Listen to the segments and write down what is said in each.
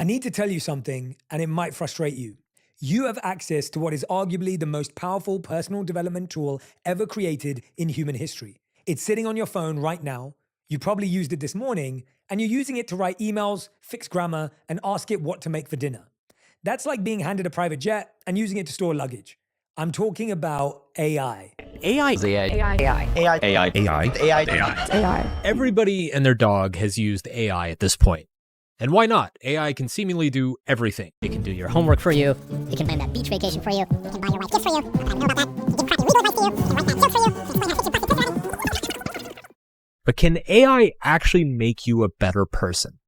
I need to tell you something, and it might frustrate you. You have access to what is arguably the most powerful personal development tool ever created in human history. It's sitting on your phone right now. You probably used it this morning, and you're using it to write emails, fix grammar, and ask it what to make for dinner. That's like being handed a private jet and using it to store luggage. I'm talking about AI. AI. Everybody and their dog has used AI at this point. And why not? AI can seemingly do everything. It can do your homework for you. It can plan that beach vacation for you. It can buy your wife gifts for you. I know about that. It can give crappy legal advice to you. It can write that joke for you. It can explain how to fix your plastic daddy. But can AI actually make you a better person?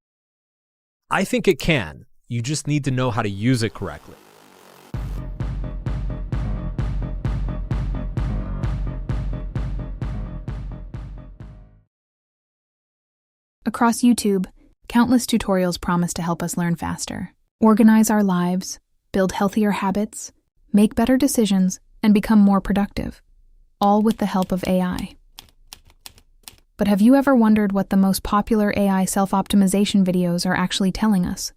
I think it can. You just need to know how to use it correctly. Across YouTube, countless tutorials promise to help us learn faster, organize our lives, build healthier habits, make better decisions, and become more productive, all with the help of AI. But have you ever wondered what the most popular AI self-optimization videos are actually telling us?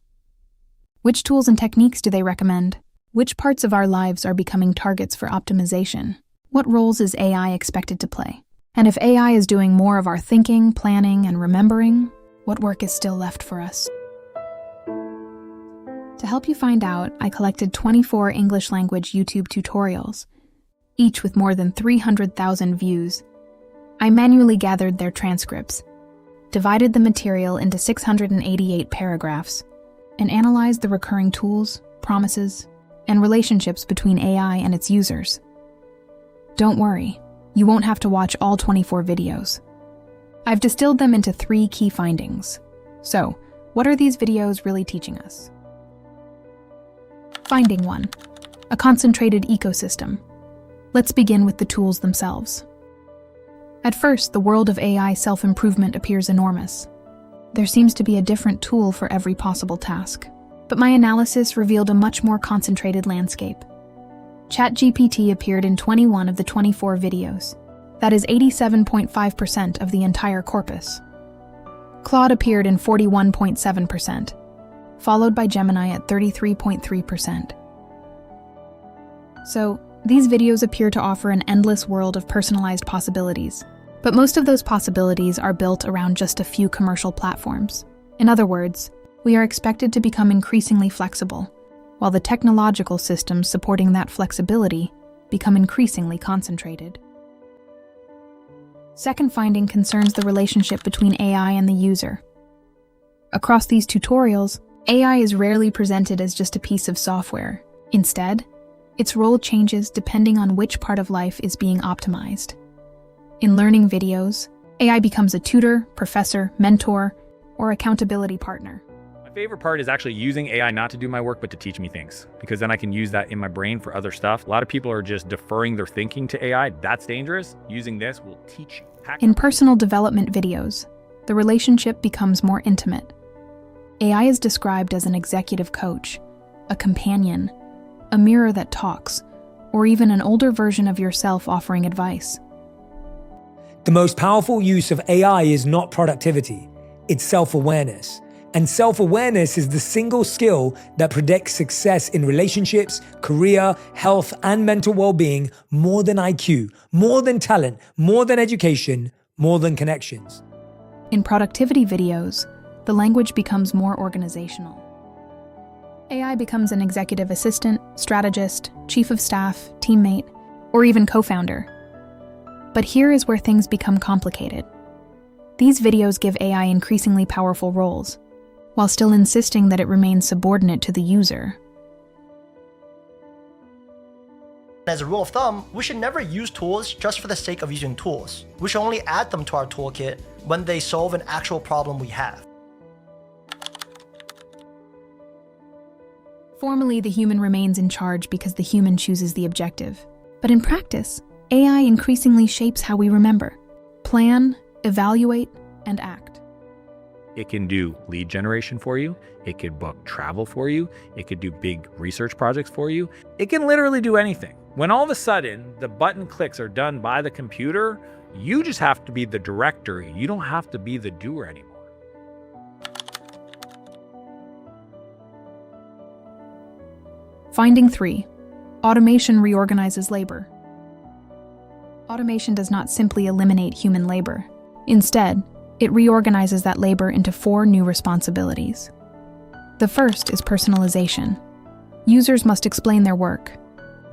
Which tools and techniques do they recommend? Which parts of our lives are becoming targets for optimization? What roles is AI expected to play? And if AI is doing more of our thinking, planning, and remembering, what work is still left for us? To help you find out, I collected 24 English language YouTube tutorials, each with more than 300,000 views. I manually gathered their transcripts, divided the material into 688 paragraphs, and analyzed the recurring tools, promises, and relationships between AI and its users. Don't worry, you won't have to watch all 24 videos. I've distilled them into 3 key findings. So, what are these videos really teaching us? Finding 1. A concentrated ecosystem. Let's begin with the tools themselves. At first, the world of AI self-improvement appears enormous. There seems to be a different tool for every possible task. But my analysis revealed a much more concentrated landscape. ChatGPT appeared in 21 of the 24 videos. That is 87.5% of the entire corpus. Claude appeared in 41.7%, followed by Gemini at 33.3%. So, these videos appear to offer an endless world of personalized possibilities, but most of those possibilities are built around just a few commercial platforms. In other words, we are expected to become increasingly flexible, while the technological systems supporting that flexibility become increasingly concentrated. Second finding concerns the relationship between AI and the user. Across these tutorials, AI is rarely presented as just a piece of software. Instead, its role changes depending on which part of life is being optimized. In learning videos, AI becomes a tutor, professor, mentor, or accountability partner. My favorite part is actually using AI not to do my work, but to teach me things, because then I can use that in my brain for other stuff. A lot of people are just deferring their thinking to AI. That's dangerous. Using this will teach you. In personal development videos, the relationship becomes more intimate. AI is described as an executive coach, a companion, a mirror that talks, or even an older version of yourself offering advice. The most powerful use of AI is not productivity, it's self-awareness. And self-awareness is the single skill that predicts success in relationships, career, health, and mental well-being more than IQ, more than talent, more than education, more than connections. In productivity videos, the language becomes more organizational. AI becomes an executive assistant, strategist, chief of staff, teammate, or even co-founder. But here is where things become complicated. These videos give AI increasingly powerful roles, while still insisting that it remains subordinate to the user. As a rule of thumb, we should never use tools just for the sake of using tools. We should only add them to our toolkit when they solve an actual problem we have. Formally, the human remains in charge because the human chooses the objective. But in practice, AI increasingly shapes how we remember, plan, evaluate, and act. It can do lead generation for you. It could book travel for you. It could do big research projects for you. It can literally do anything. When all of a sudden the button clicks are done by the computer, you just have to be the director. You don't have to be the doer anymore. Finding 3. Automation reorganizes labor. Automation does not simply eliminate human labor. Instead, it reorganizes that labor into 4 new responsibilities. The first is personalization. Users must explain their work,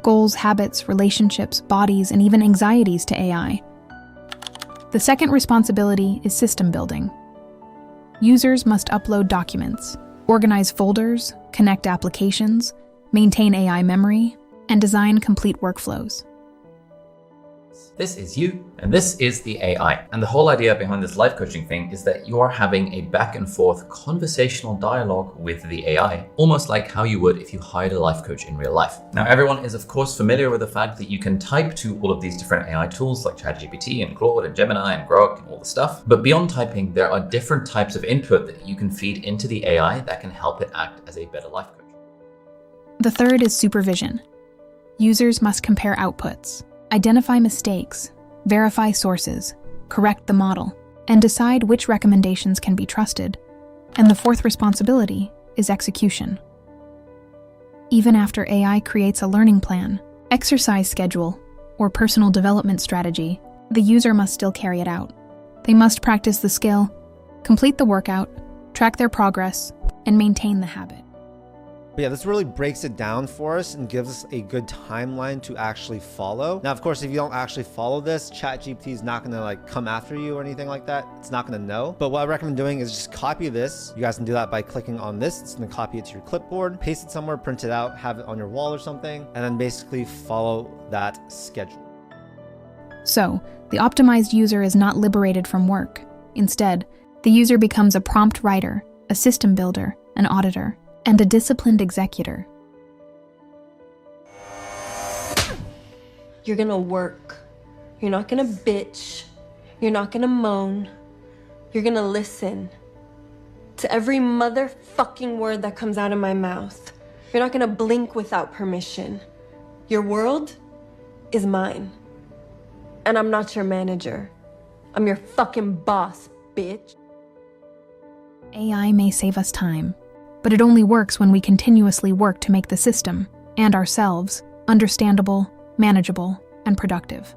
goals, habits, relationships, bodies, and even anxieties to AI. The second responsibility is system building. Users must upload documents, organize folders, connect applications, maintain AI memory, and design complete workflows. This is you, and this is the AI. And the whole idea behind this life coaching thing is that you are having a back and forth conversational dialogue with the AI, almost like how you would if you hired a life coach in real life. Now, everyone is of course familiar with the fact that you can type to all of these different AI tools like ChatGPT and Claude and Gemini and Grok and all the stuff. But beyond typing, there are different types of input that you can feed into the AI that can help it act as a better life coach. The third is supervision. Users must compare outputs, identify mistakes, verify sources, correct the model, and decide which recommendations can be trusted. And the fourth responsibility is execution. Even after AI creates a learning plan, exercise schedule, or personal development strategy, the user must still carry it out. They must practice the skill, complete the workout, track their progress, and maintain the habit. But yeah, this really breaks it down for us and gives us a good timeline to actually follow. Now, of course, if you don't actually follow this, ChatGPT is not going to come after you or anything like that. It's not going to know. But what I recommend doing is just copy this. You guys can do that by clicking on this. It's going to copy it to your clipboard, paste it somewhere, print it out, have it on your wall or something, and then basically follow that schedule. So, the optimized user is not liberated from work. Instead, the user becomes a prompt writer, a system builder, an auditor, and a disciplined executor. You're gonna work. You're not gonna bitch. You're not gonna moan. You're gonna listen to every motherfucking word that comes out of my mouth. You're not gonna blink without permission. Your world is mine. And I'm not your manager. I'm your fucking boss, bitch. AI may save us time, but it only works when we continuously work to make the system, and ourselves, understandable, manageable, and productive.